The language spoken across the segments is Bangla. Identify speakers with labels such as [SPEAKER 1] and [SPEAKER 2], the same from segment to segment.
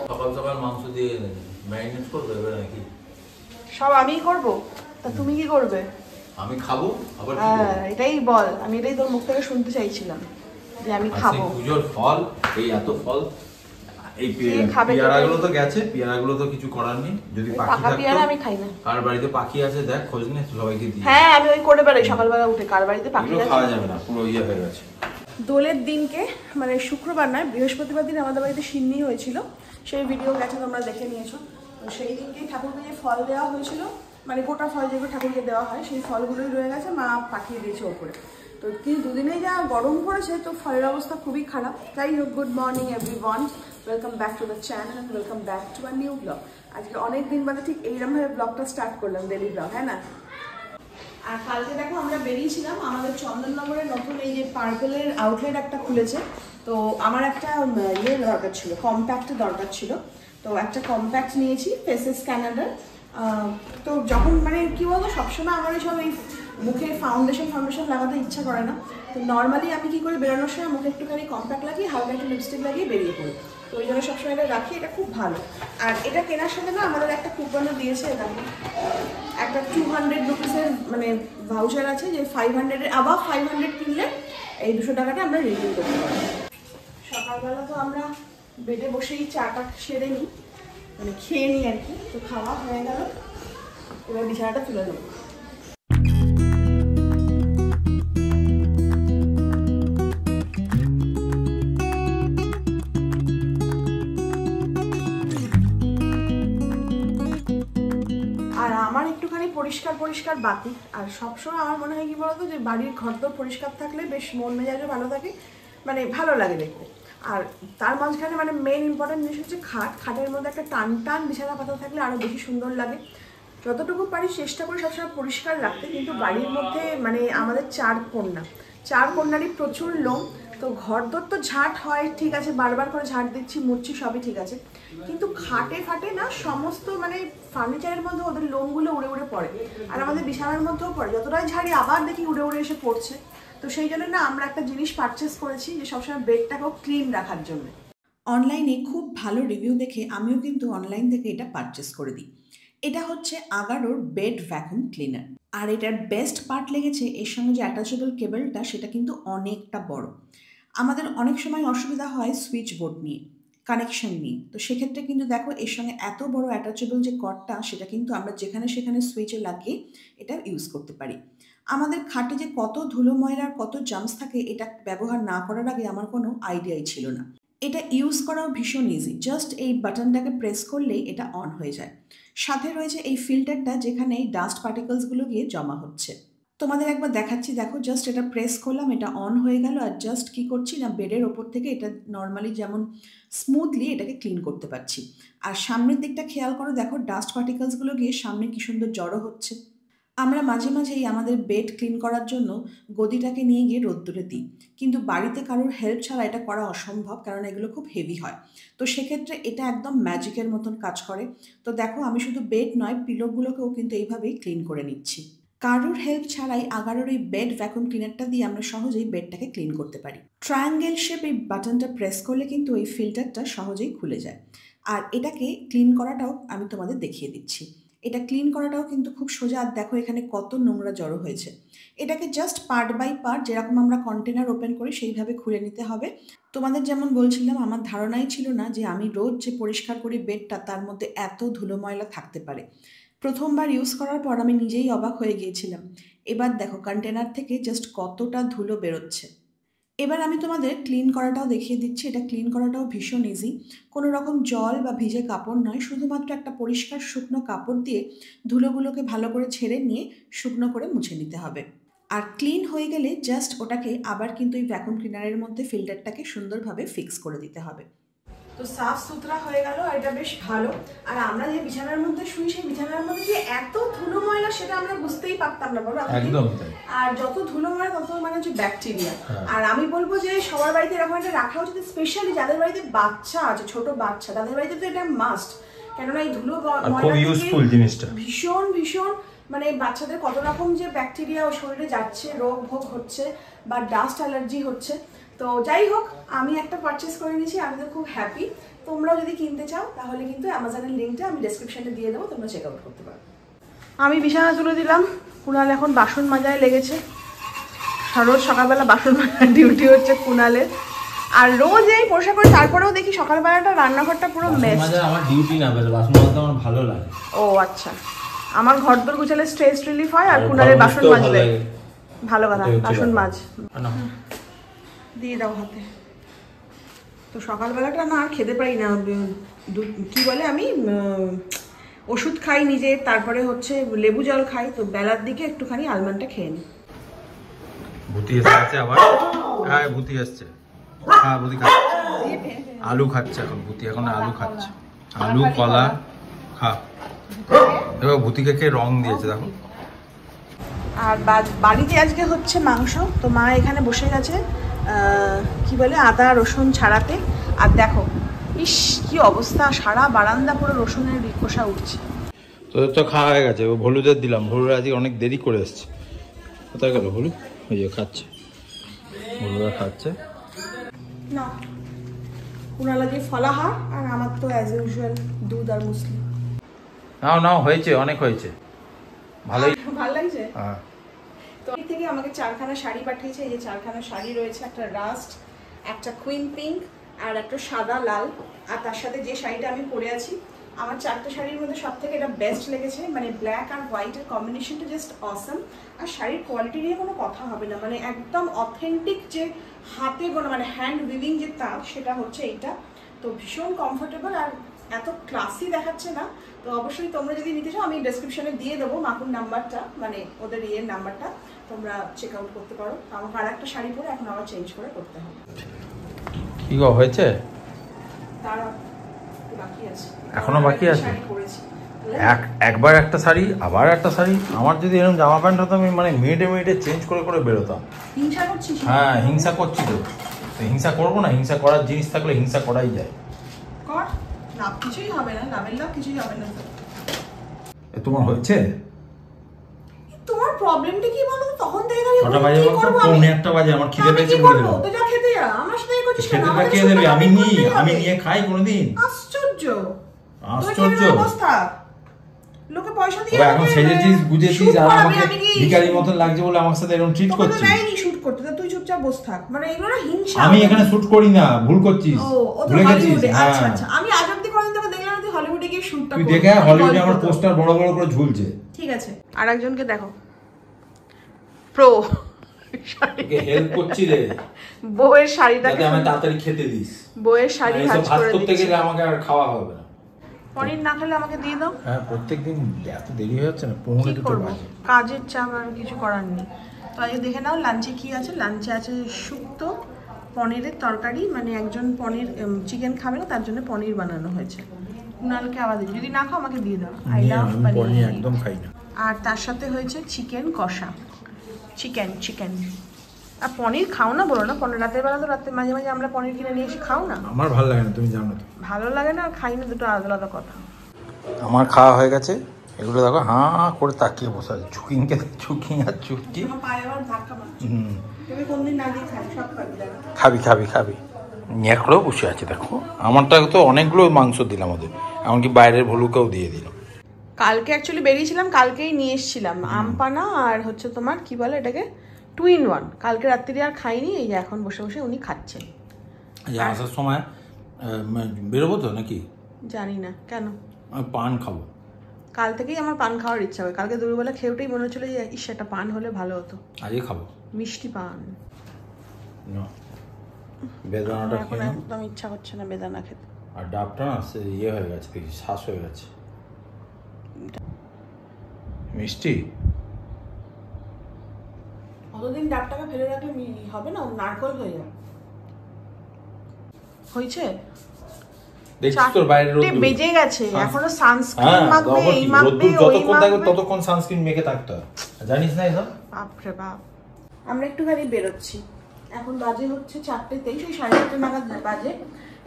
[SPEAKER 1] সকাল সকাল মাংস দিয়ে ম্যারিনেট করবে নাকি?
[SPEAKER 2] সব আমিই করবো, তা তুমি কি করবে?
[SPEAKER 1] আমি খাবো আবার।
[SPEAKER 2] হ্যাঁ এটাই বল, আমি এটাই তোর মুখ থেকে শুনতে চাইছিলাম যে আমি খাবো।
[SPEAKER 1] পুজোর ফল, এই এত ফল, এই পেয়ারাগুলো তো গেছে, পেয়ারাগুলো তো কিছু করার নেই। যদি পাখি থাকতো,
[SPEAKER 2] আমি খাই না।
[SPEAKER 1] কার বাড়িতে পাখি আছে দেখ, খোঁজ নে, সবাইকে দিই।
[SPEAKER 2] হ্যাঁ আমি ওই করে বেড়াই সকালবেলা উঠে, কার বাড়িতে পাখি আছে
[SPEAKER 1] খাওয়া যাবে না, পুরো ইয়ে হয়ে গেছে।
[SPEAKER 2] দোলের দিনকে মানে শুক্রবার নয় বৃহস্পতিবার দিন আমাদের বাড়িতে সিন্নি হয়েছিল, সেই ভিডিও গেছে তোমরা দেখে নিয়েছো। তো সেই দিনকেই ঠাকুরকে যে ফল দেওয়া হয়েছিল, মানে গোটা ফল যেগুলো ঠাকুরকে দেওয়া হয় সেই ফলগুলোই রয়ে গেছে, মা পাঠিয়ে দিয়েছে ওপরে। তো কিন্তু দুদিনেই যা গরম পড়েছে, তো ফলের অবস্থা খুবই খারাপ। যাই হোক, good morning everyone, welcome back to the channel and welcome back to a new blog. আজকে অনেক দিন বাদে ঠিক এইরকমভাবে ব্লগটা স্টার্ট করলাম, ডেলি ব্লগ, হ্যাঁ না? আর কালকে দেখো আমরা বেরিয়েছিলাম, আমাদের চন্দননগরে নতুন এই যে পার্পেলের আউটলেট একটা খুলেছে। তো আমার একটা ইয়ে দরকার ছিল, কম্প্যাক্টের দরকার ছিল। তো একটা কম্প্যাক্ট নিয়েছি ফেসেস ক্যানাডার। তো যখন মানে কি বলতো, সবসময় আমার এইসব এই মুখে ফাউন্ডেশন লাগাতে ইচ্ছা করে না। তো নর্মালি আমি কি করি, বেরোনোর সময় মুখে একটুখানি কম্প্যাক্ট লাগিয়ে হালকা একটু লিপস্টিক লাগিয়ে বেরিয়ে পড়ি। তো ওই জন্য সবসময় এটা রাখি, এটা খুব ভালো। আর এটা কেনার সাথে না আমাদের একটা কুপনও দিয়েছে, দেখো একটা 200 রুপিসের মানে ভাউচার আছে, যে 500-এর আবার 500 কিনলে এই 200 টাকাটা আমরা রিডিম করতে পারি। সকালবেলা তো আমরা বেডে বসেই চাটা সেরে নিই, মানে খেয়ে নিই আর কি। তো খাওয়া হয়ে গেল, এবার বিছানাটা তুলে নেব। আর আমার একটুখানি পরিষ্কার বাকি। আর সবসময় আমার মনে হয় কি বলতো, যে বাড়ির ঘরদোর পরিষ্কার থাকলে বেশ মন মেজাজও ভালো থাকে, মানে ভালো লাগে দেখতে। আর তার মাঝখানে মানে মেন ইম্পর্টেন্ট জিনিস হচ্ছে খাটের মধ্যে একটা টান বিছানা পাতা থাকলে আরও বেশি সুন্দর লাগে। যতটুকু পারি চেষ্টা করি সবসময় পরিষ্কার রাখতে, কিন্তু বাড়ির মধ্যে মানে আমাদের 4 কন্যারই প্রচুর লোম। তো ঘরদোর তো ঝাঁট হয় ঠিক আছে, বারবার করে ঝাঁট দিচ্ছি, মুছছি, সবই ঠিক আছে, কিন্তু খাটে না সমস্ত মানে ফার্নিচারের মধ্যে ওদের লোমগুলো উড়ে পড়ে। আর আমাদের বিছানার মধ্যেও পড়ে, যতটাই ঝাড়ি আবার দেখি উড়ে এসে পড়ছে। তো সেই জন্য না আমরা একটা জিনিস পারচেস করেছি, যে সবসময় বেডটাকেও ক্লিন রাখার জন্য। অনলাইনে খুব ভালো রিভিউ দেখে আমিও কিন্তু অনলাইন থেকে এটা পারচেস করে দিই। এটা হচ্ছে আগারোর বেড ভ্যাকুয়াম ক্লিনার। আর এটার বেস্ট পার্ট লেগেছে এর সঙ্গে যে অ্যাটাচেবল কেবলটা, সেটা কিন্তু অনেকটা বড়। আমাদের অনেক সময় অসুবিধা হয় সুইচ বোর্ড নিয়ে, কানেকশন নিয়ে। তো সেক্ষেত্রে কিন্তু দেখো এর সঙ্গে এত বড় অ্যাটাচেবল যে কর্ডটা, সেটা কিন্তু আমরা যেখানে সেখানে সুইচে লাগিয়ে এটা ইউজ করতে পারি। আমাদের খাটে যে কত ধুলো ময়লার কত জার্মস থাকে, এটা ব্যবহার না করার আগে আমার কোনো আইডিয়াই ছিল না। এটা ইউজ করাও ভীষণ ইজি, জাস্ট এই বাটনটাকে প্রেস করলেই এটা অন হয়ে যায়। সাথে রয়েছে এই ফিল্টারটা, যেখানে এই ডাস্ট পার্টিকেলসগুলো গিয়ে জমা হচ্ছে। তোমাদের একবার দেখাচ্ছি, দেখো জাস্ট এটা প্রেস করলাম, এটা অন হয়ে গেল। আর জাস্ট কি করছি না, বেডের ওপর থেকে এটা নর্মালি যেমন স্মুথলি এটাকে ক্লিন করতে পারছি। আর সামনের দিকটা খেয়াল করো, দেখো ডাস্ট পার্টিকেলসগুলো গিয়ে সামনে কি সুন্দর জড়ো হচ্ছে। আমরা মাঝেই আমাদের বেড ক্লিন করার জন্য গদিটাকে নিয়ে গিয়ে রোদ্দুরে দিই, কিন্তু বাড়িতে কারোর হেল্প ছাড়া এটা করা অসম্ভব, কারণ এগুলো খুব হেভি হয়। তো সেক্ষেত্রে এটা একদম ম্যাজিকের মতন কাজ করে। তো দেখো আমি শুধু বেড নয়, পিলোগুলোকেও কিন্তু এইভাবেই ক্লিন করে নিচ্ছি। কারোর হেল্প ছাড়াই আগারোর এই বেড ভ্যাকুয়াম ক্লিনারটা দিয়ে আমরা সহজেই বেডটাকে ক্লিন করতে পারি। ট্রায়াঙ্গেল শেপ এই বাটনটা প্রেস করলে কিন্তু এই ফিল্টারটা সহজেই খুলে যায়। আর এটাকে ক্লিন করাটাও আমি তোমাদের দেখিয়ে দিচ্ছি। এটা ক্লিন করাটাও কিন্তু খুব সোজা। আর দেখো এখানে কত নোংরা জড়ো হয়েছে। এটাকে জাস্ট পার্ট বাই পার্ট, যেরকম আমরা কন্টেনার ওপেন করি সেইভাবে খুলে নিতে হবে। তোমাদের যেমন বলছিলাম, আমার ধারণাই ছিল না যে আমি রোজ যে পরিষ্কার করি বেডটা, তার মধ্যে এত ধুলো ময়লা থাকতে পারে। প্রথমবার ইউজ করার পর আমি নিজেই অবাক হয়ে গিয়েছিলাম। এবার দেখো কন্টেনার থেকে জাস্ট কতটা ধুলো বেরোচ্ছে। এবার আমি তোমাদের ক্লিন করাটাও দেখিয়ে দিচ্ছি। এটা ক্লিন করাটাও ভীষণ ইজি, কোনো রকম জল বা ভিজে কাপড় নয়, শুধুমাত্র একটা পরিষ্কার শুকনো কাপড় দিয়ে ধুলোগুলোকে ভালো করে ছেড়ে নিয়ে শুকনো করে মুছে নিতে হবে। আর ক্লিন হয়ে গেলে জাস্ট ওটাকে আবার কিন্তু এই ভ্যাকুয়াম ক্লিনারের মধ্যে ফিল্টারটাকে সুন্দরভাবে ফিক্স করে দিতে হবে। তো সাফ সুতরা হয়ে গেল, এটা বেশ ভালো। আর আমরা যে বিছানার মধ্যে শুই, সেই বিছানার মধ্যে যে এত ধুলো ময়লা সেটা আমরা বুঝতেই পারতাম না, বলো? একদম। আর যত ধুলো ময়লা তত মানে হচ্ছে ব্যাকটেরিয়া। আর আমি বলবো যে সবার বাড়িতে এরকম একটা রাখা উচিত, স্পেশালি যাদের বাড়িতে বাচ্চা আছে, ছোট বাচ্চা, তাদের বাড়িতে তো এটা মাস্ট। কেননা এই ধুলো ময়লা ভীষণ মানে বাচ্চাদের কত রকম যে ব্যাকটেরিয়া ও শরীরে যাচ্ছে, রোগ ভোগ হচ্ছে বা ডাস্ট অ্যালার্জি হচ্ছে। তো যাই হোক, আমি একটা পারচেস করে নিয়েছি, আমি তো খুব হ্যাপি। তোমরাও যদি কিনতে চাও তাহলে কিন্তু অ্যামাজনের লিঙ্কটা আমি ডেসক্রিপশনে দিয়ে দেবো, তোমরা চেক আউট করতে পারো। আমি বিছানা তুলে দিলাম, কুণাল এখন বাসন মাজায় লেগেছে। রোজ সকালবেলা বাসন মাজার ডিউটি হচ্ছে কুণালের, আর রোজ এই পরিষ্কার করে, তারপরেও দেখি সকালবেলাটা রান্নাঘরটা পুরো মেস।
[SPEAKER 1] আমার ডিউটি না, বাসন মাজতে আমার ভালো লাগে।
[SPEAKER 2] ও আচ্ছা, আমার ঘরদোর গুছালে স্ট্রেস রিলিফ হয়, আর কুণালের বাসন মাজলে ভালো কথা। বাসন মাজ দিয়ে দাও হাতে। তো সকালবেলাটা না আর খেতে পারি না, কি বলে আমি ওষুধ খাই নিজে, তারপরে হচ্ছে লেবু জল খাই, তো বেলার দিকে একটুখানি আলমন্ডটা খেয়ে নিই।
[SPEAKER 1] ভূতি এসে আবার, হ্যাঁ ভূতি আসছে, হ্যাঁ ভূতি খাচ্ছে, আলু খাচ্ছে এখন ভূতি, এখন আলু খাচ্ছে, আলু কলা খা। এবার ভূতিকে কে রং দিয়েছে দেখো।
[SPEAKER 2] আর বাড়িতে আজকে হচ্ছে মাংস, তো মা এখানে বসে গেছে কি বলে আদা রসুন ছাড়াতে। আর দেখো ইস কি অবস্থা, সারা বারান্দা পুরো রসুনের খোসা উঠছে।
[SPEAKER 1] তোদের তো খাওয়া হয়ে গেছে, ভলুদের দিলাম, ভলুর আজকে অনেক দেরি করে এসছে। কোথায় গেল ভলু? ওই যে খাচ্ছে, ভলুরা খাচ্ছে
[SPEAKER 2] না। কুণালা যে ফলাহার, আর আমার তো অ্যাজ ইউজুয়াল দুধ আর মুসলি।
[SPEAKER 1] নাও নাও, হয়েছে, অনেক হয়েছে, ভালোই
[SPEAKER 2] ভালো লাগছে।
[SPEAKER 1] হ্যাঁ।
[SPEAKER 2] তো এই থেকে আমাকে 4খানা শাড়ি পাঠিয়েছে, এই যে 4খানা শাড়ি রয়েছে, একটা রাস্ট, একটা কুইন পিঙ্ক, আর একটা সাদা লাল, আর তার সাথে যে শাড়িটা আমি পরে আছি। আমার 4টে শাড়ির মধ্যে সব থেকে এটা বেস্ট লেগেছে, মানে ব্ল্যাক আর হোয়াইটের কম্বিনেশনটা জাস্ট অসম। আর শাড়ির কোয়ালিটি নিয়ে কোনো কথা হবে না, মানে একদম অথেন্টিক যে হাতে বোনা, মানে হ্যান্ড উইভিং যে তাঁত, সেটা হচ্ছে এইটা। তো ভীষণ কমফোর্টেবল আর এত ক্লাসি দেখাচ্ছে না। তো অবশ্যই তোমরা যদি নিতে চাও, আমি ডেসক্রিপশনে দিয়ে দেবো মাকুর নাম্বারটা, মানে ওদের ইয়ের নাম্বারটা, তোমরা চেক আউট করতে পারো। আমাকে আর একটা শাড়ি পরে এখন আবার চেঞ্জ করে করতে হবে।
[SPEAKER 1] কি গো হয়েছে?
[SPEAKER 2] তার বাকি আছে,
[SPEAKER 1] এখনো বাকি আছে।
[SPEAKER 2] শাড়ি পরেছি
[SPEAKER 1] একবার একটা শাড়ি, আবার একটা শাড়ি। আমার যদি এরকম জামা প্যান্ট হতো, আমি মানে মিনিটে চেঞ্জ করে করে বেরোতাম।
[SPEAKER 2] হিংসা করছিস?
[SPEAKER 1] হ্যাঁ হিংসা করছি তো, হিংসা করবো না? হিংসা করার জিনিস থাকলে হিংসা করাই যায়।
[SPEAKER 2] কর, লাভ কিছুই হবে না, লাভের লাভ কিছুই হবে না।
[SPEAKER 1] তোমার হয়েছে?
[SPEAKER 2] তোমার প্রবলেমটা কি বলো? তখন থেকে খালি
[SPEAKER 1] কটা বাজে বলতো? 1:45 বাজে, আমার খিদে পেয়েছে বলে দিলাম।
[SPEAKER 2] তো যা খেতে যা, আমার সাথে করছিস কেন?
[SPEAKER 1] খেতে কে দেবে? আমি নিয়ে খাই কোনোদিন?
[SPEAKER 2] আশ্চর্য
[SPEAKER 1] আশ্চর্য
[SPEAKER 2] অবস্থা। লোকে পয়সা দিয়ে
[SPEAKER 1] এখন সেজেছিস, বুঝেছিস, আর আমাকে ভিখারির মতন লাগছে বলে আমার সাথে এরকম ট্রিট করছিস।
[SPEAKER 2] তোকে তো শুট করতে, তুই চুপচাপ বস থাক। মানে এগুলো না হিংসা।
[SPEAKER 1] আমি এখানে শুট করি না, ভুল করছিস, ভুলে গেছিস।
[SPEAKER 2] আচ্ছা আচ্ছা, আমি আজ অব্দি কোনদিন তোকে দেখলাম না তুই হলিউডে গিয়ে শুটটা করছিস।
[SPEAKER 1] তুই দেখে হলিউডে আমার পোস্টার বড় বড় করে ঝুলছে।
[SPEAKER 2] ঠিক আছে, আরেকজনকে দেখো, প্রো
[SPEAKER 1] কে হেল্প করছি রে,
[SPEAKER 2] বউয়ের শাড়িটা
[SPEAKER 1] যাতে আমি তাড়াতাড়ি খেতে দিস।
[SPEAKER 2] বউয়ের শাড়ি ভাঁজ করে
[SPEAKER 1] করতে গেলে আমাকে আর খাওয়া হবে না।
[SPEAKER 2] পনির না খেলে আমাকে দিয়ে দাও।
[SPEAKER 1] হ্যাঁ প্রত্যেকদিন এত দেরি হয়ে যাচ্ছে না, 15 বাজে।
[SPEAKER 2] কাজের চাপ, আর কিছু করার নেই। তো আজকে দেখে নাও লাঞ্চে কি আছে। লাঞ্চে আছে শুক্তো, পনিরের তরকারি, মানে একজন পনির চিকেন খাবে না, তার জন্য পনির বানানো হয়েছে। কুণালকে আবার দিই, যদি না খাও আমাকে দিয়ে দাও। আই লাভ পনির,
[SPEAKER 1] একদম খাই না।
[SPEAKER 2] আর তার সাথে হয়েছে চিকেন কষা, চিকেন। আর পনির খাও না বলো না, পনির রাতের বেলা তো রাতে মাঝে মাঝে আমরা পনির কিনে নিয়ে এসে খাও না।
[SPEAKER 1] আমার ভালো লাগে না, তুমি জানো তো।
[SPEAKER 2] ভালো লাগে না আর খাই না, দুটো আলাদা আলাদা কথা।
[SPEAKER 1] আমার খাওয়া হয়ে গেছে, এগুলো দেখো হাঁ করে তাকিয়ে বসে আছে, ঝুঁকিংকে ঝুঁকিং আর ঝুঁকি। খাবি নিয়ে করেও বসে আছে দেখো। আমারটা তো অনেকগুলো মাংস দিলাম ওদের, এমনকি বাইরের ভলুকেও দিয়ে দিলাম।
[SPEAKER 2] কালকে অ্যাকচুয়ালি বেরিয়েছিলাম, কালকেই নিয়ে এসেছিলাম আমপানা আর হচ্ছে তোমার কি বলে এটাকে 2 in 1। কালকে রাত্রি আর খাইনি, এই যে এখন বসে বসে উনি খাচ্ছেন।
[SPEAKER 1] আসার সময় বেরোবো তো নাকি
[SPEAKER 2] জানি না কেন,
[SPEAKER 1] আমি পান খাবো।
[SPEAKER 2] কাল থেকেই আমার পান খাওয়ার ইচ্ছা হয়। কালকে দুপুরবেলা খেয়ে উঠেই মনে হচ্ছিল যে ইস একটা পান হলে ভালো হতো।
[SPEAKER 1] আজকে খাবো
[SPEAKER 2] মিষ্টি পান।
[SPEAKER 1] বেদানাটা
[SPEAKER 2] এখন একদম ইচ্ছা করছে না বেদানা খেতে।
[SPEAKER 1] আর ডাবটা না ইয়ে হয়ে গেছে, দেখি শ্বাস হয়ে গেছে। মিষ্টি
[SPEAKER 2] অতদিন ডাবটাকে ফেলে রাখলে হবে না, নারকল হয়ে যাবে। হয়েছে
[SPEAKER 1] দেখছিস তোর বাইরে রোদ
[SPEAKER 2] বেজে গেছে, এখনো সানস্ক্রিন মাখবে, এই মাখবে,
[SPEAKER 1] যতক্ষণ থাকবে ততক্ষণ সানস্ক্রিন মেখে থাকতে হয়, জানিস না এসব?
[SPEAKER 2] বাপ রে বাপ। আমরা একটুখানি বেরোচ্ছি, এখন বাজে হচ্ছে 4:23, ওই 4:30 নাগাদ বাজে।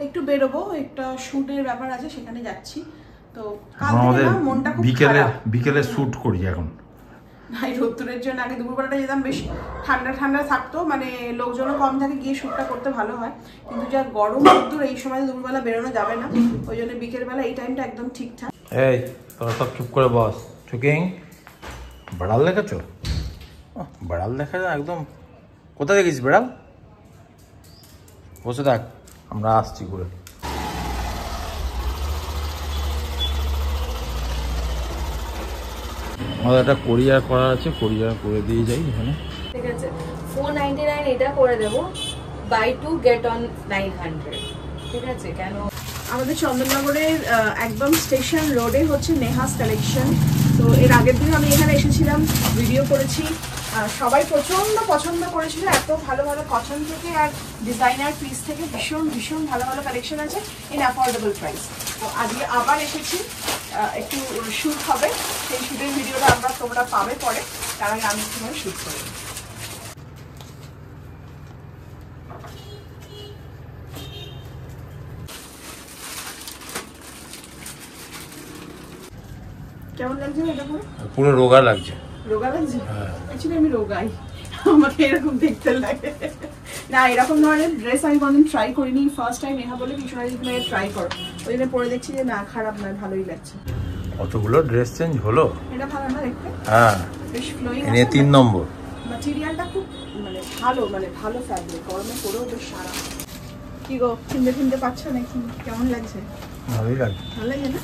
[SPEAKER 2] একটু বেরোবো, একটা শুটের ব্যাপার আছে, সেখানে যাচ্ছি। তো কাল থেকে না মনটা খুব খারাপ।
[SPEAKER 1] বিকেলে শুট করি এখন।
[SPEAKER 2] এই রোদ্দুরের জন্য আগে দুপুরবেলাটা যেতাম, বেশ ঠান্ডা ঠান্ডা থাকতো, মানে লোকজনও কম থাকে, গিয়ে শ্যুটটা করতে ভালো হয়। কিন্তু যা গরম রোদ্দুর, এই সময় দুপুরবেলা বেরোনো যাবে না, ওই জন্য বিকেলবেলা এই টাইমটা একদম ঠিকঠাক।
[SPEAKER 1] এই তোরা সব চুপ করে বস। চুকিং বেড়াল দেখেছো? বেড়াল দেখা যায় একদম। কোথায় দেখেছিস বেড়াল? বসে থাক, আমরা আসছি ঘুরে। আমাদের একটা কোরিয়ার করা আছে, কোরিয়ার করে দিয়ে যাই এখানে।
[SPEAKER 3] ঠিক আছে, 499 এটা করে দেবো, বাই 2 গেট অন 900। ঠিক আছে, কেন
[SPEAKER 2] আমাদের চন্দননগরের একদম স্টেশন রোডে হচ্ছে নেহাস কালেকশন। তো এর আগের দিন আমি এখানে এসেছিলাম, ভিডিও করেছি, সবাই প্রচন্ড পছন্দ করেছিল। এত ভালো ভালো কটন থেকে আর ডিজাইনার পিস থেকে ভীষণ ভীষণ ভালো ভালো কালেকশন আছে ইন অ্যাফোর্ডেবল প্রাইস। তো আজকে আবার এসেছি, একটু শ্যুট হবে, সেই শ্যুটের ভিডিওটা তোমরা পাবে পরে, তার আগে আমি একটু শ্যুট করি। কেমন লাগছে এটা?
[SPEAKER 1] পুরো রোগা লাগছে।
[SPEAKER 2] রোগা লাগছে? অ্যাকচুয়ালি আমি রোগাই, আমাকে এরকম দেখতে লাগে না। এরকম ধরনের ড্রেস আমি কোনদিন ট্রাই করিনি, ফার্স্ট টাইম নেহা বলে কিছু তুমি ট্রাই করো, ওই জন্য পরে দেখছি যে না খারাপ নয়, ভালোই লাগছে।
[SPEAKER 1] কতগুলো ড্রেস চেঞ্জ হলো।
[SPEAKER 2] এটা ভালো না দেখতে?
[SPEAKER 1] হ্যাঁ,
[SPEAKER 2] বেশ ফ্লোয়িং
[SPEAKER 1] এনে 3 নম্বর।
[SPEAKER 2] ম্যাটেরিয়ালটা খুব মানে ভালো ফ্যাব্রিক, গরমে পরেও বেশ সারা। কি গো, কিনতে পাচ্ছ নাকি? কেমন লাগছে?
[SPEAKER 1] ভালোই লাগছে।
[SPEAKER 2] ভালো লাগে না?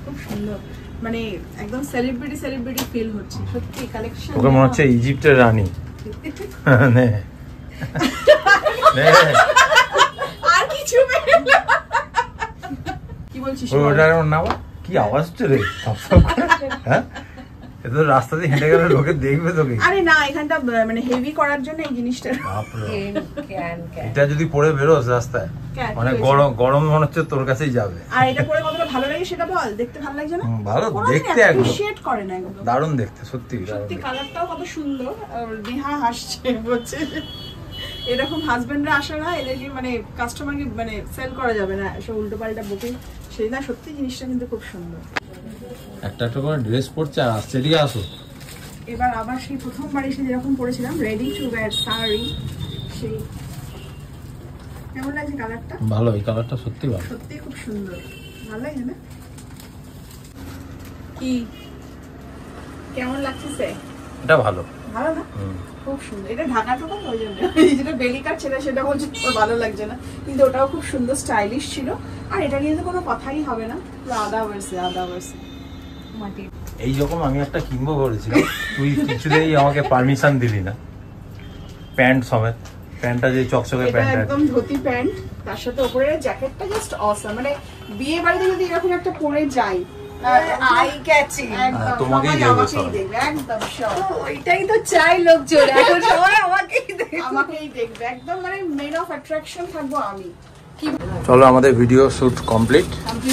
[SPEAKER 2] খুব সুন্দর, মানে একদম সেলিব্রিটি ফিল হচ্ছে সত্যি কালেকশন।
[SPEAKER 1] ওকে মনে হচ্ছে ইজিপ্টের রানী। নে নে,
[SPEAKER 2] আর কিছু কি বলছিস?
[SPEAKER 1] ওটা না, কি আওয়াজ রে? হ্যাঁ, এটা তো রাস্তা দিয়ে হেঁটে গেলে লোকে দেখবে তোকে।
[SPEAKER 2] আরে না, এখানটা মানে হেভি করার জন্য এই জিনিসটা।
[SPEAKER 1] এটা যদি পরে বেরোস রাস্তায়, মানে গরম মনে হচ্ছে তোর কাছেই যাবে।
[SPEAKER 2] আর এটা পরে কতটা ভালো লাগে সেটা বল, দেখতে ভালো লাগছে না?
[SPEAKER 1] ভালো দেখতে, একদম
[SPEAKER 2] অ্যাপ্রিশিয়েট করে না, একদম
[SPEAKER 1] দারুণ দেখতে, সত্যি
[SPEAKER 2] সত্যি। কালারটাও কত সুন্দর, আর নেহা হাসছে বলছে এরকম হাজবেন্ডরা আসে না, এদেরকে মানে কাস্টমারকে মানে সেল করা যাবে না, সব উল্টো পাল্টা বকে সেই না। সত্যি জিনিসটা কিন্তু খুব সুন্দর।
[SPEAKER 1] একটা করে ড্রেস পরছে আর অস্ট্রেলিয়া আসো।
[SPEAKER 2] এবার আবার সেই প্রথমবার এসে যেরকম পরেছিলাম, রেডি টু ওয়্যার শাড়ি, সেই কেমন লাগছে কালারটা?
[SPEAKER 1] ভালো, এই কালারটা সত্যি ভালো,
[SPEAKER 2] সত্যি খুব সুন্দর, ভালো লাগছে না? কি কেমন লাগছে?
[SPEAKER 1] এটা ভালো,
[SPEAKER 2] ভালো না? খুব সুন্দর। এটা ঢাকা তো ওই জন্য, যেটা বেলিকার ছেলে সেটা বলছে ভালো লাগছে না, কিন্তু ওটাও খুব সুন্দর স্টাইলিশ ছিল। আর এটা নিয়ে তো কোনো কথাই হবে না, আদা ভার্সে মাটি।
[SPEAKER 1] এইরকম আমি একটা কিনবো বলেছিলাম, তুই কিছুতেই আমাকে পারমিশন দিলি না। প্যান্ট সমেত, প্যান্টটা যে চকচকে
[SPEAKER 2] এটা
[SPEAKER 1] প্যান্ট,
[SPEAKER 2] একদম ধুতি প্যান্ট, তার সাথে উপরের জ্যাকেটটা জাস্ট অসাম। মানে বিয়ে বাড়িতে যদি এরকম একটা পরে যাই,
[SPEAKER 3] আই ক্যাচিং,
[SPEAKER 1] তোমাকেই
[SPEAKER 2] দেখবে একদম সব।
[SPEAKER 3] ওইটাই তো চাই লোকজন, এখন সবাই
[SPEAKER 2] আমাকেই দেখবে একদম, মানে মেন অফ অ্যাট্রাকশন থাকবো আমি।
[SPEAKER 1] চলো আমাদের ভিডিও শুট কমপ্লিট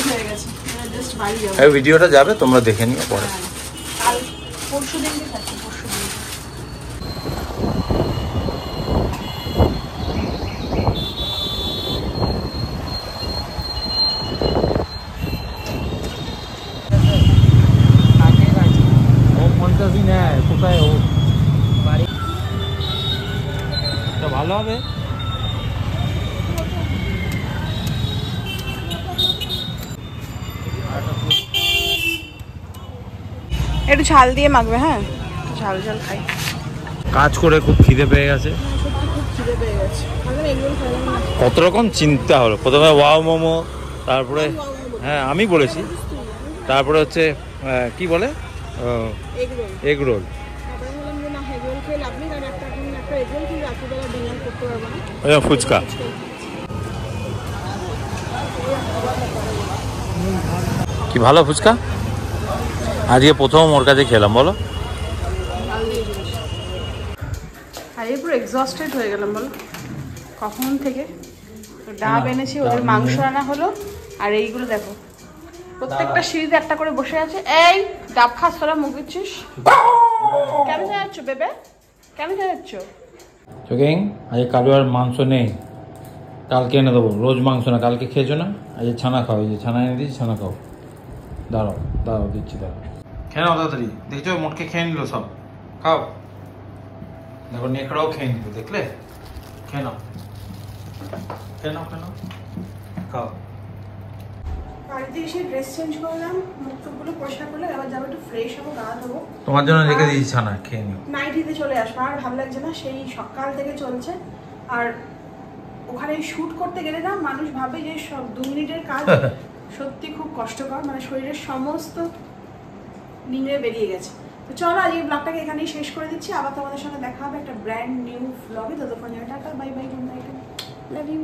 [SPEAKER 2] হয়ে গেছে, জাস্ট বাড়ি যাবো।
[SPEAKER 1] এই ভিডিওটা যাবে, তোমরা দেখে নিও পরে।
[SPEAKER 2] কাল পরশু দিন থাকি, পরশু দিন।
[SPEAKER 1] কোথায় ও বাড়ি? ভালো হবে।
[SPEAKER 2] একটু ঝাল দিয়ে মাখবে, হ্যাঁ ঝাল খাই।
[SPEAKER 1] কাজ করে খুব খিদে পেয়ে গেছে,
[SPEAKER 2] খুব খিদে পেয়ে গেছে,
[SPEAKER 1] কত রকম চিন্তা হলো। প্রথমে ওয়াও মোমো, তারপরে হ্যাঁ আমি বলেছি, তারপরে হচ্ছে কি বলে এগ রোল। ফুচকা কি ভালো ফুচকা, আজকে প্রথম ওর কাছে খেলাম, বলো।
[SPEAKER 2] পুরো এক্সস্টেড হয়ে গেলাম বলো, কখন থেকে ডাব এনেছি, ওদের মাংস আনা হলো, আর এইগুলো দেখো প্রত্যেকটা সিঁড়িতে একটা করে বসে আছে। এই ডাব খাস তোরা, মুখ দিচ্ছিস কেন? যাচ্ছ বেবে, কেন যাচ্ছ?
[SPEAKER 1] চোখেং আজকে কালু আর মাংস নেই, কালকে এনে দেবো। রোজ মাংস না, কালকে খেয়েছো না, আজকে ছানা খাও। এই যে ছানা এনে দিয়েছি, ছানা খাও। দাঁড়াও দিচ্ছি, দাঁড়াও। খেয়ে নাও তাড়াতাড়ি, দেখছো মোটকে খেয়ে নিল সব। খাও। দেখো নেকড়াও খেয়ে নিবে, দেখলে? খেয়ে নাও, খেয়ে নাও, খেয়ে নাও, খাও।
[SPEAKER 2] বাড়িতে এসে ড্রেস চেঞ্জ করলাম, মুখ টুকগুলো পরিষ্কার করলে এবার যাবো একটু ফ্রেশ হবো, গা ধোবো।
[SPEAKER 1] তোমার জন্য রেখে দিয়েছি ছানা, খেয়ে নিও।
[SPEAKER 2] নাইটিতে চলে আসবো, আর ভালো লাগছে না, সেই সকাল থেকে চলছে। আর ওখানে শুট করতে গেলে না মানুষ ভাবে যে সব 2 মিনিটের কাজ, সত্যি খুব কষ্টকর, মানে শরীরের সমস্ত নিংড়ে বেরিয়ে গেছে। তো চলো আজ এই ব্লগটাকে এখানেই শেষ করে দিচ্ছি, আবার তোমাদের সঙ্গে দেখা হবে একটা ব্র্যান্ড নিউ ব্লগে। ততক্ষণ tata, bye bye, good night, love you.